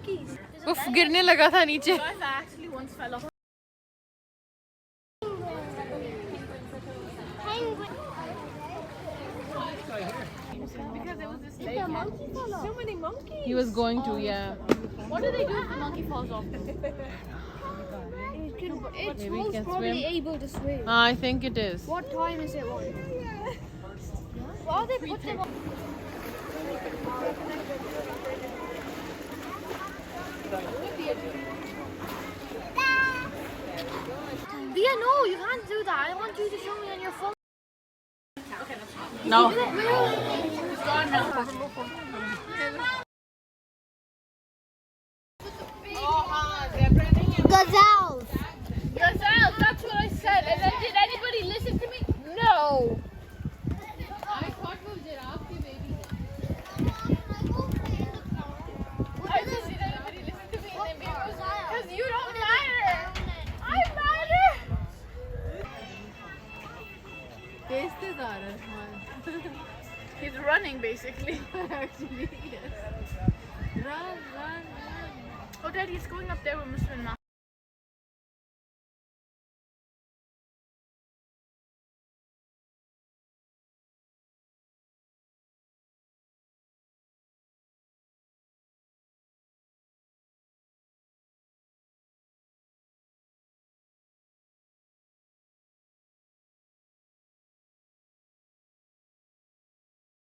monkeys. उफ गिरने लगा था नीचे. Guys, I actually once fell off. Because there was this lake. So many monkeys. He was going to, yeah. What do they do if the monkey falls off? It's Maybe most can probably swim. able to swim. I think it is. What time is it on? Why they put them on? Via, no, you can't do that. I want you to show me on your phone. No. It's gone now. Gazelles. Gazelle, that's what I said. And then did anybody listen to me? No. I thought it was giraffe ki baby. I just did anybody listen to me? And then baby was because you don't matter. I matter. He's running basically. Actually, yes. Run. Oh, Daddy, it's going up there with Mr.